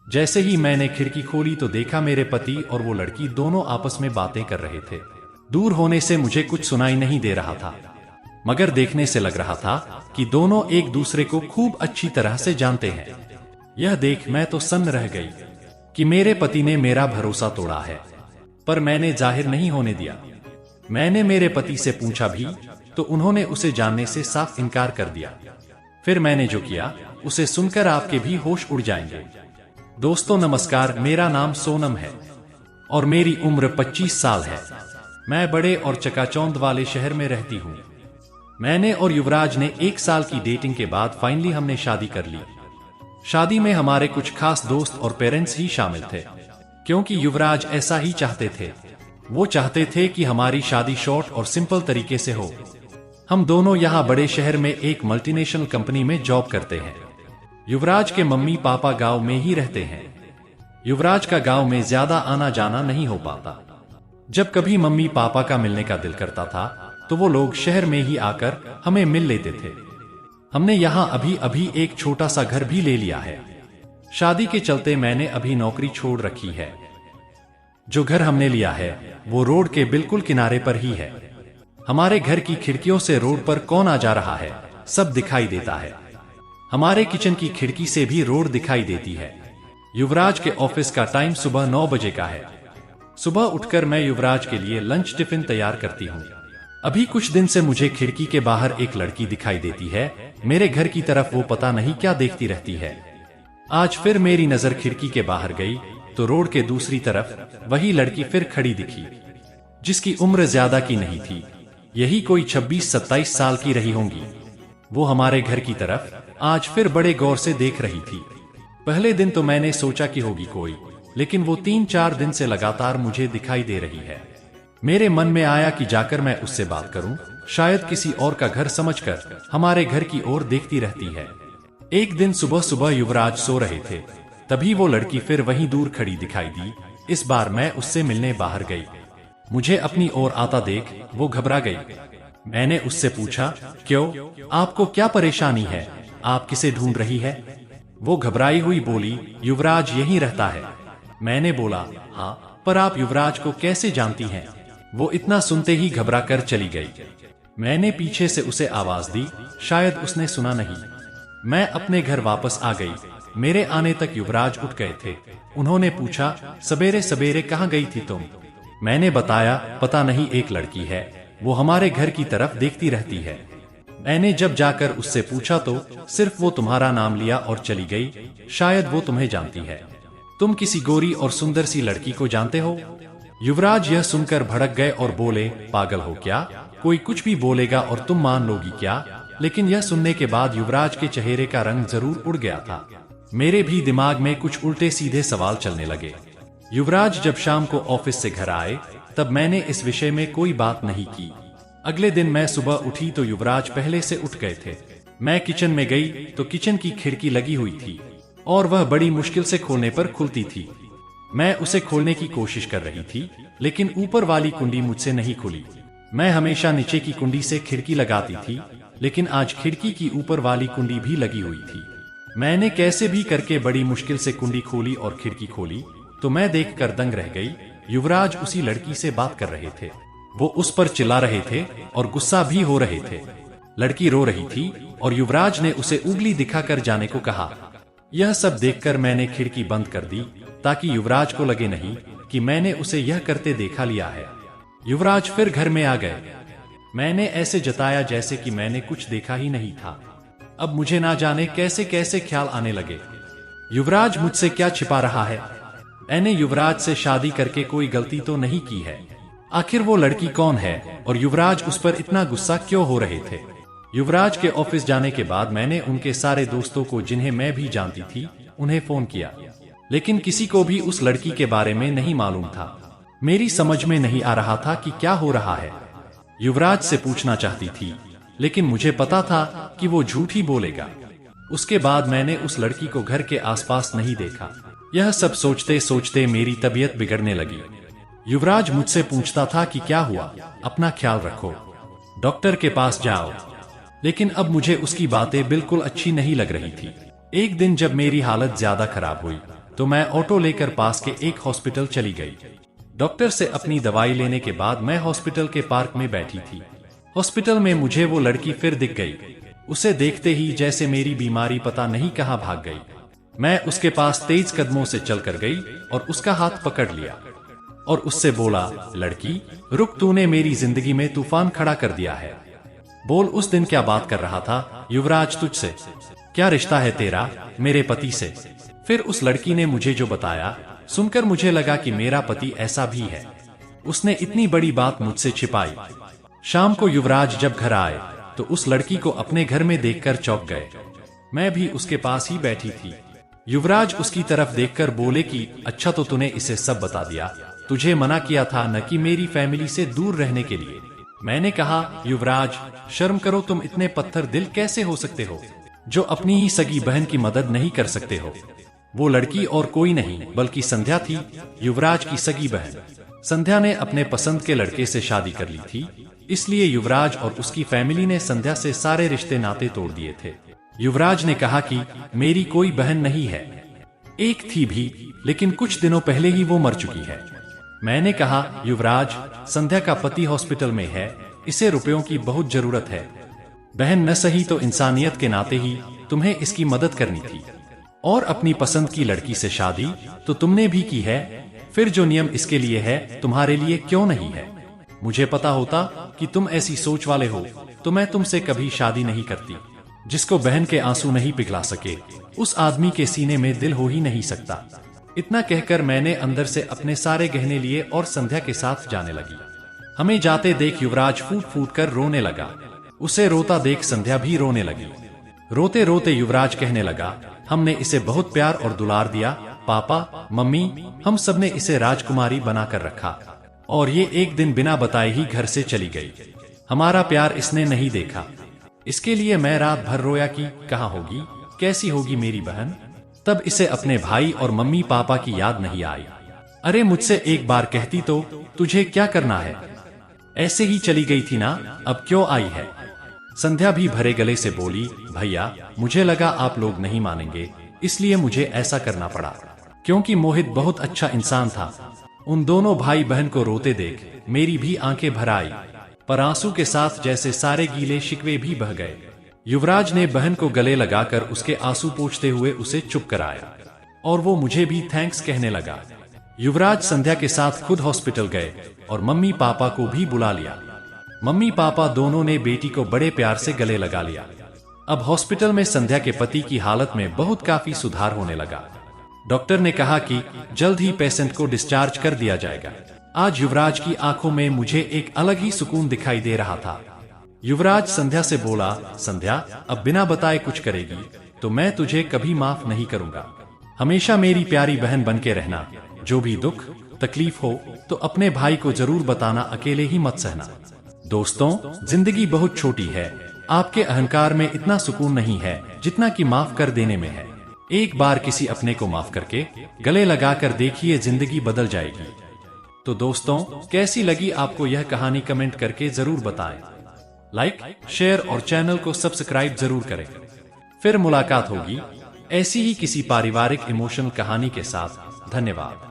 जैसे ही मैंने खिड़की खोली तो देखा मेरे पति और वो लड़की दोनों आपस में बातें कर रहे थे। दूर होने से मुझे कुछ सुनाई नहीं दे रहा था, मगर देखने से लग रहा था कि दोनों एक दूसरे को खूब अच्छी तरह से जानते हैं। यह देख मैं तो सन्न रह गई कि मेरे पति ने मेरा भरोसा तोड़ा है, पर मैंने जाहिर नहीं होने दिया। मैंने मेरे पति से पूछा भी तो उन्होंने उसे जानने से साफ इनकार कर दिया। फिर मैंने जो किया उसे सुनकर आपके भी होश उड़ जाएंगे। दोस्तों नमस्कार, मेरा नाम सोनम है और मेरी उम्र 25 साल है। मैं बड़े और चकाचौंध वाले शहर में रहती हूँ। मैंने और युवराज ने 1 साल की डेटिंग के बाद फाइनली हमने शादी कर ली। शादी में हमारे कुछ खास दोस्त और पेरेंट्स ही शामिल थे, क्योंकि युवराज ऐसा ही चाहते थे। वो चाहते थे कि हमारी शादी शॉर्ट और सिंपल तरीके से हो। हम दोनों यहाँ बड़े शहर में एक मल्टीनेशनल कंपनी में जॉब करते हैं। युवराज के मम्मी पापा गांव में ही रहते हैं। युवराज का गांव में ज्यादा आना जाना नहीं हो पाता। जब कभी मम्मी पापा का मिलने का दिल करता था तो वो लोग शहर में ही आकर हमें मिल लेते थे। हमने यहाँ अभी अभी एक छोटा सा घर भी ले लिया है। शादी के चलते मैंने अभी नौकरी छोड़ रखी है। जो घर हमने लिया है वो रोड के बिल्कुल किनारे पर ही है। हमारे घर की खिड़कियों से रोड पर कौन आ जा रहा है सब दिखाई देता है। हमारे किचन की खिड़की से भी रोड दिखाई देती है। युवराज के ऑफिस का टाइम सुबह 9 बजे का है। सुबह उठकर मैं युवराज के लिए लंच टिफिन तैयार करती हूँ। अभी कुछ दिन से मुझे खिड़की के बाहर एक लड़की दिखाई देती है। मेरे घर की तरफ वो पता नहीं क्या देखती रहती है। आज फिर मेरी नजर खिड़की के बाहर गई तो रोड के दूसरी तरफ वही लड़की फिर खड़ी दिखी, जिसकी उम्र ज्यादा की नहीं थी। यही कोई 26-27 साल की रही होंगी। वो हमारे घर की तरफ आज फिर बड़े गौर से देख रही थी। पहले दिन तो मैंने सोचा कि होगी कोई, लेकिन वो 3-4 दिन से लगातार मुझे दिखाई दे रही है। मेरे मन में आया कि जाकर मैं उससे बात करूं, शायद किसी और का घर समझकर हमारे घर की ओर देखती रहती है। एक दिन सुबह सुबह युवराज सो रहे थे, तभी वो लड़की फिर वहीं दूर खड़ी दिखाई दी। इस बार मैं उससे मिलने बाहर गई। मुझे अपनी ओर आता देख वो घबरा गई। मैंने उससे पूछा, क्यों, आपको क्या परेशानी है, आप किसे ढूंढ रही है? वो घबराई हुई बोली, युवराज यहीं रहता है। मैंने बोला, हाँ, पर आप युवराज को कैसे जानती हैं? वो इतना सुनते ही घबरा कर चली गई। मैंने पीछे से उसे आवाज दी, शायद उसने सुना नहीं। मैं अपने घर वापस आ गई। मेरे आने तक युवराज उठ गए थे। उन्होंने पूछा, सवेरे सवेरे कहाँ गई थी तुम? मैंने बताया, पता नहीं, एक लड़की है, वो हमारे घर की तरफ देखती रहती है। मैंने जब जाकर उससे पूछा तो सिर्फ वो तुम्हारा नाम लिया और चली गई। शायद वो तुम्हें जानती है। तुम किसी गोरी और सुंदर सी लड़की को जानते हो? युवराज यह सुनकर भड़क गए और बोले, पागल हो क्या? कोई कुछ भी बोलेगा और तुम मान लोगी क्या? लेकिन यह सुनने के बाद युवराज के चेहरे का रंग जरूर उड़ गया था। मेरे भी दिमाग में कुछ उल्टे सीधे सवाल चलने लगे। युवराज जब शाम को ऑफिस से घर आए तब मैंने इस विषय में कोई बात नहीं की। अगले दिन मैं सुबह उठी तो युवराज पहले से उठ गए थे। मैं किचन में गई तो किचन की खिड़की लगी हुई थी और वह बड़ी मुश्किल से खोलने पर खुलती थी। मैं उसे खोलने की कोशिश कर रही थी, लेकिन ऊपर वाली कुंडी मुझसे नहीं खुली। मैं हमेशा नीचे की कुंडी से खिड़की लगाती थी, लेकिन आज खिड़की की ऊपर वाली कुंडी भी लगी हुई थी। मैंने कैसे भी करके बड़ी मुश्किल से कुंडी खोली और खिड़की खोली तो मैं देखकर दंग रह गई। युवराज उसी लड़की से बात कर रहे थे। वो उस पर चिल्ला रहे थे और गुस्सा भी हो रहे थे। लड़की रो रही थी और युवराज ने उसे उंगली दिखाकर जाने को कहा। यह सब देखकर मैंने खिड़की बंद कर दी ताकि युवराज को लगे नहीं कि मैंने उसे यह करते देखा लिया है। युवराज फिर घर में आ गए। मैंने ऐसे जताया जैसे कि मैंने कुछ देखा ही नहीं था। अब मुझे ना जाने कैसे कैसे ख्याल आने लगे। युवराज मुझसे क्या छिपा रहा है? मैंने युवराज से शादी करके कोई गलती तो नहीं की है। आखिर वो लड़की कौन है और युवराज उस पर इतना गुस्सा क्यों हो रहे थे? युवराज के ऑफिस जाने के बाद मैंने उनके सारे दोस्तों को, जिन्हें मैं भी जानती थी, उन्हें फोन किया, लेकिन किसी को भी उस लड़की के बारे में नहीं मालूम था। मेरी समझ में नहीं आ रहा था कि क्या हो रहा है। युवराज से पूछना चाहती थी, लेकिन मुझे पता था कि वो झूठ ही बोलेगा। उसके बाद मैंने उस लड़की को घर के आसपास नहीं देखा। यह सब सोचते सोचते मेरी तबीयत बिगड़ने लगी। युवराज मुझसे पूछता था कि क्या हुआ, अपना ख्याल रखो, डॉक्टर के पास जाओ, लेकिन अब मुझे उसकी बातें बिल्कुल अच्छी नहीं लग रही थी। एक दिन जब मेरी हालत ज्यादा खराब हुई तो मैं ऑटो लेकर पास के एक हॉस्पिटल चली गई। डॉक्टर से अपनी दवाई लेने के बाद मैं हॉस्पिटल के पार्क में बैठी थी। हॉस्पिटल में मुझे वो लड़की फिर दिख गई। उसे देखते ही जैसे मेरी बीमारी पता नहीं कहाँ भाग गई। मैं उसके पास तेज कदमों से चलकर गई और उसका हाथ पकड़ लिया और उससे बोला, लड़की रुक, तूने मेरी जिंदगी में तूफान खड़ा कर दिया है। बोल, उस दिन क्या बात कर रहा था युवराज तुझसे? क्या रिश्ता है तेरा मेरे पति से? फिर उस लड़की ने मुझे जो बताया सुनकर मुझे लगा कि मेरा पति ऐसा भी है। उसने इतनी बड़ी बात मुझसे छिपाई। शाम को युवराज जब घर आए तो उस लड़की को अपने घर में देखकर चौंक गए। मैं भी उसके पास ही बैठी थी। युवराज उसकी तरफ देखकर बोले कि अच्छा, तो तूने इसे सब बता दिया। तुझे मना किया था न कि मेरी फैमिली से दूर रहने के लिए। मैंने कहा, युवराज शर्म करो, तुम इतने पत्थर दिल कैसे हो सकते हो जो अपनी ही सगी बहन की मदद नहीं कर सकते हो। वो लड़की और कोई नहीं बल्कि संध्या थी, युवराज की सगी बहन। संध्या ने अपने पसंद के लड़के से शादी कर ली थी, इसलिए युवराज और उसकी फैमिली ने संध्या से सारे रिश्ते नाते तोड़ दिए थे। युवराज ने कहा कि मेरी कोई बहन नहीं है। एक थी भी, लेकिन कुछ दिनों पहले ही वो मर चुकी है। मैंने कहा, युवराज संध्या का पति हॉस्पिटल में है, इसे रुपयों की बहुत जरूरत है। बहन न सही तो इंसानियत के नाते ही तुम्हें इसकी मदद करनी थी। और अपनी पसंद की लड़की से शादी तो तुमने भी की है, फिर जो नियम इसके लिए है तुम्हारे लिए क्यों नहीं है? मुझे पता होता कि तुम ऐसी सोच वाले हो तो मैं तुमसे कभी शादी नहीं करती। जिसको बहन के आंसू नहीं पिघला सके उस आदमी के सीने में दिल हो ही नहीं सकता। इतना कहकर मैंने अंदर से अपने सारे गहने लिए और संध्या के साथ जाने लगी। हमें जाते देख युवराज फूट फूट कर रोने लगा। उसे रोता देख संध्या भी रोने लगी। रोते रोते युवराज कहने लगा, हमने इसे बहुत प्यार और दुलार दिया, पापा मम्मी हम सब ने इसे राजकुमारी बनाकर रखा और ये एक दिन बिना बताए ही घर से चली गई। हमारा प्यार इसने नहीं देखा। इसके लिए मैं रात भर रोया कि कहाँ होगी, कैसी होगी मेरी बहन। तब इसे अपने भाई और मम्मी पापा की याद नहीं आई। अरे मुझसे एक बार कहती तो तुझे क्या करना है, ऐसे ही चली गई थी ना, अब क्यों आई है? संध्या भी भरे गले से बोली, भैया मुझे लगा आप लोग नहीं मानेंगे, इसलिए मुझे ऐसा करना पड़ा। क्योंकि मोहित बहुत अच्छा इंसान था। उन दोनों भाई बहन को रोते देख मेरी भी आंखें भर आई, पर आंसू के साथ जैसे सारे गीले शिकवे भी बह गए। युवराज ने बहन को गले लगाकर उसके आंसू पोंछते हुए उसे चुप कराया और वो मुझे भी थैंक्स कहने लगा। युवराज संध्या के साथ खुद हॉस्पिटल गए और मम्मी पापा को भी बुला लिया। मम्मी पापा दोनों ने बेटी को बड़े प्यार से गले लगा लिया। अब हॉस्पिटल में संध्या के पति की हालत में बहुत काफी सुधार होने लगा। डॉक्टर ने कहा कि जल्द ही पेशेंट को डिस्चार्ज कर दिया जाएगा। आज युवराज की आंखों में मुझे एक अलग ही सुकून दिखाई दे रहा था। युवराज संध्या से बोला, संध्या अब बिना बताए कुछ करेगी तो मैं तुझे कभी माफ नहीं करूंगा। हमेशा मेरी प्यारी बहन बन के रहना। जो भी दुख तकलीफ हो तो अपने भाई को जरूर बताना, अकेले ही मत सहना। दोस्तों, जिंदगी बहुत छोटी है। आपके अहंकार में इतना सुकून नहीं है जितना कि माफ कर देने में है। एक बार किसी अपने को माफ करके गले लगाकर देखिए, जिंदगी बदल जाएगी। तो दोस्तों, कैसी लगी आपको यह कहानी कमेंट करके जरूर बताएं। लाइक, शेयर और चैनल को सब्सक्राइब जरूर करें। फिर मुलाकात होगी ऐसी ही किसी पारिवारिक इमोशनल कहानी के साथ। धन्यवाद।